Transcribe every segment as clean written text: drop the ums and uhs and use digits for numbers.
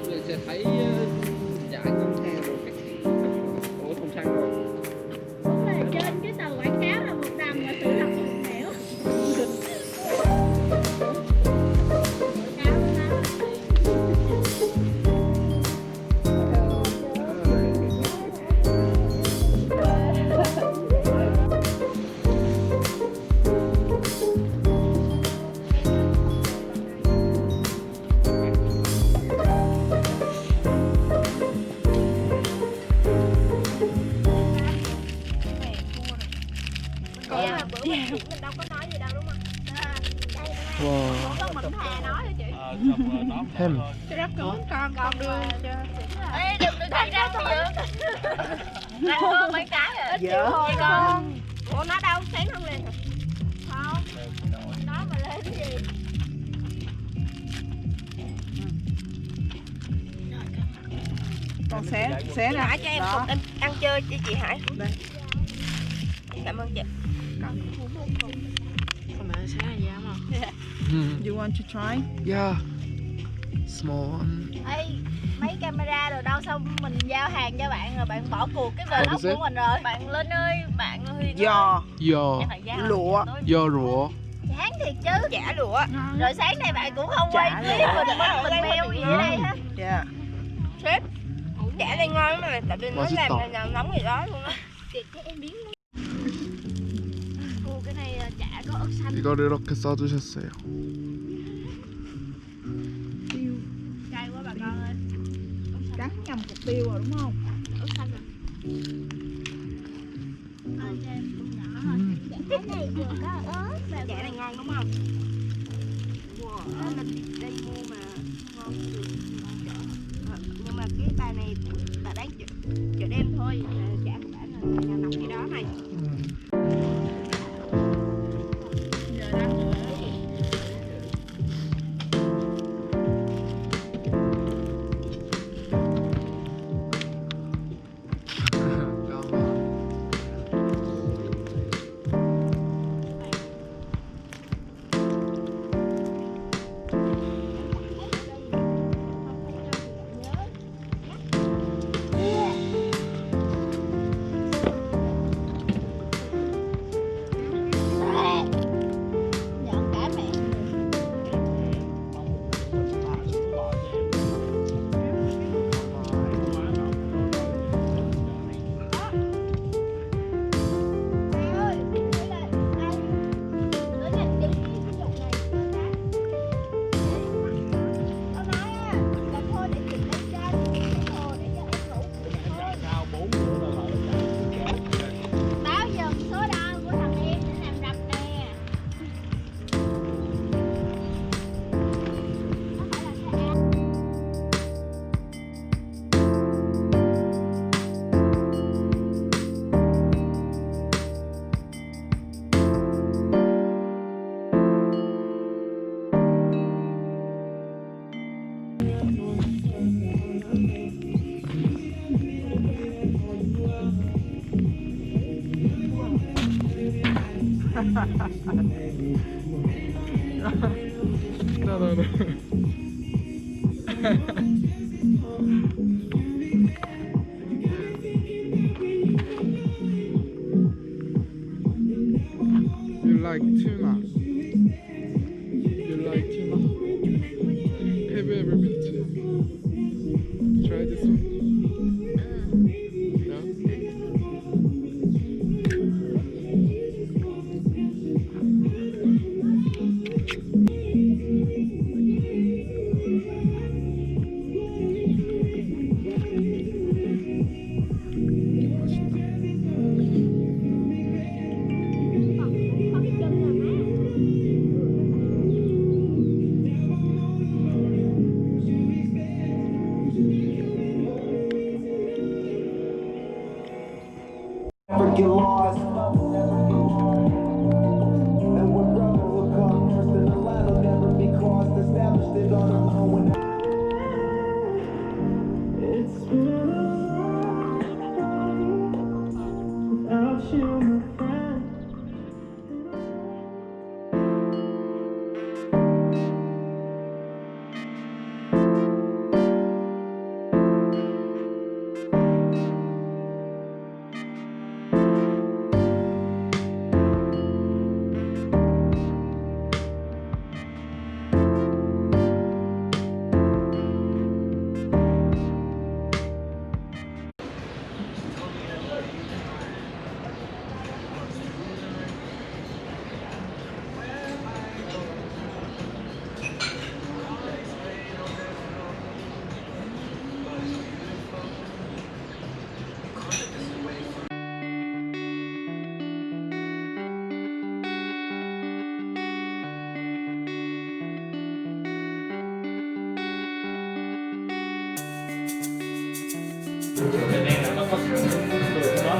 Rồi sẽ thấy giả ngân hàng rồi các kiểu. Ủa không sang rồi. Đúng là trên cái tờ quảng cáo là một đầm mà sự thật là một nẻo. Mình đâu có nói gì đâu đúng không? Wow. Con Mạnh Hà nói thôi chị. Hem. Chị rất con đưa cho. Ê đừng thấy ra thôi. Ra con mấy cái rồi. Dạ con. Ủa nó đâu sáng không lên hả? Không. Nó mà lên cái gì? Con xé ra cho em một ăn chơi cho chị Hải. Đây. Cảm ơn chị. You want to try? Yeah. Small one. Ê, mấy camera rồi đâu xong mình giao hàng cho bạn rồi bạn bỏ cuộc cái vlog của mình rồi. Bạn Linh ơi, bạn Huyền Giò. Giò. Lụa. Giò rụa. Chán thiệt chứ. Chả lụa. Rồi sáng nay bạn cũng không quay clip rồi đừng bắt mình beo gì ở đây hết. Yeah. Sếp, chả đây ngon mà tại vì nó làm nóng gì đó luôn á. Cái em biến cô cái này chả có ớt xanh. 이거를 이렇게 써주셨어요. Tiêu. Cay quá bà con ơi. Cắn nhầm cục tiêu rồi đúng không? Ớt xanh rồi. Cho em cũng nhỏ thôi. Cái này vừa có ớt và chả này ngon đúng không? Wow, đó là đây mua mà ngon được. Nhưng mà cái bài này là đáng chợ đêm thôi, chả có phải là nhà nóng gì đó này. No. You like tuna? You like tuna? Have you ever been to try this one? No?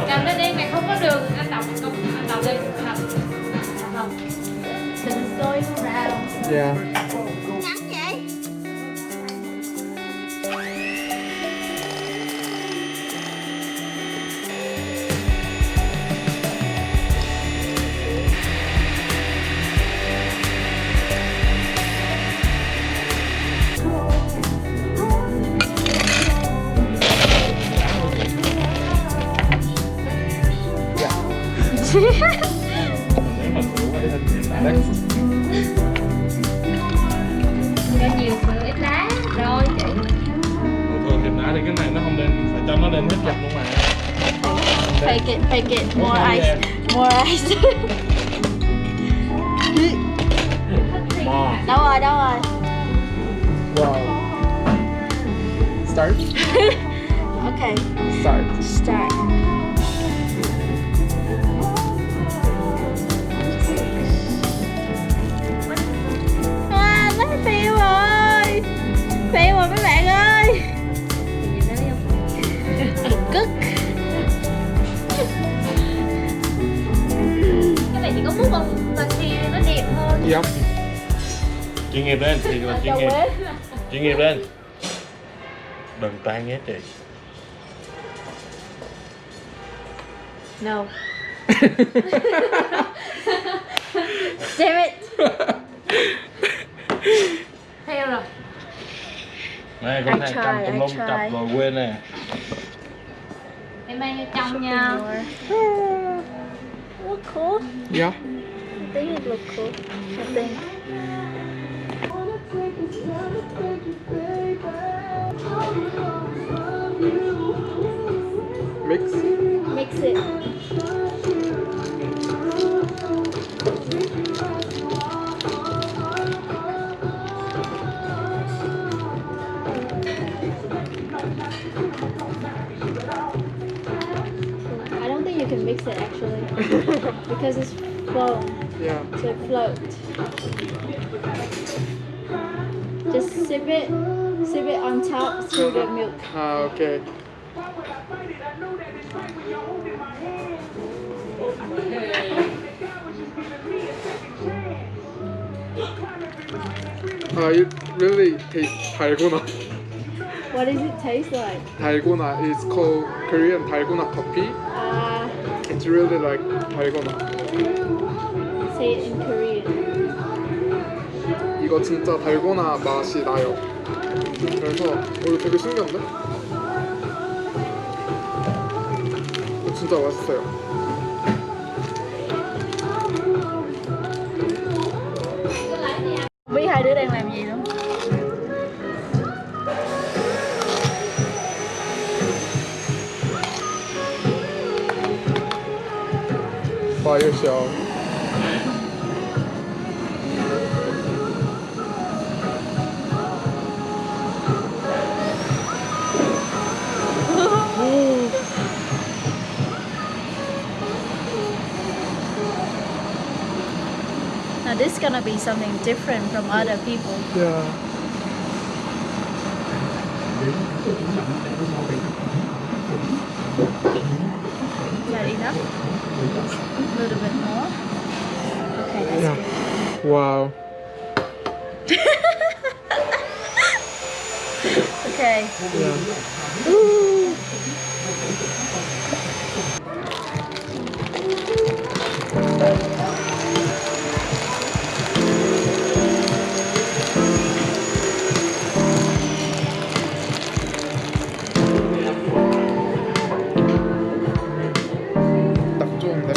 Cà phê đen này không có đường, anh đọc lên thật không? Tình tôi vào. Yeah. Ngắn vậy. Cho nhiều sữa ít lá rồi chị. Thường thêm đá thì cái này nó không lên, phải cho nó lên hết chặt luôn mà. Fake it, more ice, more ice. Mò. Đâu rồi. Wow. Start. Okay, Start. start. À, nó fail rồi. Fail rồi mấy bạn ơi. Cực. Cái này chỉ có mút không? Mà thì nó đẹp hơn. Yep. Chuyên nghiệp lên thì là chuyên nghiệp. Chuyên nghiệp lên. Đừng tan nhé chị. No. Damn it. Theo rồi. Này con I này try, cầm I tùm lum try. chập rồi quên nè. Em mang vô trong nha. Look cool. Yeah. I think it look cool. I think. Mix. Mix it. I don't think you can mix it actually because it's foam, Yeah. so it floats. Just sip it on top through the milk. Ah, okay. It really tastes 달고나. What does it taste like? 달고나 is called Korean 달고나 coffee. It's really like 달고나. Say it in Korean. 이거 진짜 달고나 맛이 나요. 그래서 이거 되게 신기한데? 이거 진짜 맛있어요. Biết hai đứa đang làm gì đúng không? Fire show. Now this is gonna be something different from other people. Yeah. Is that enough? A little bit more. Okay, that's Yeah. good. Wow. Okay. Yeah. 딱 좋은데?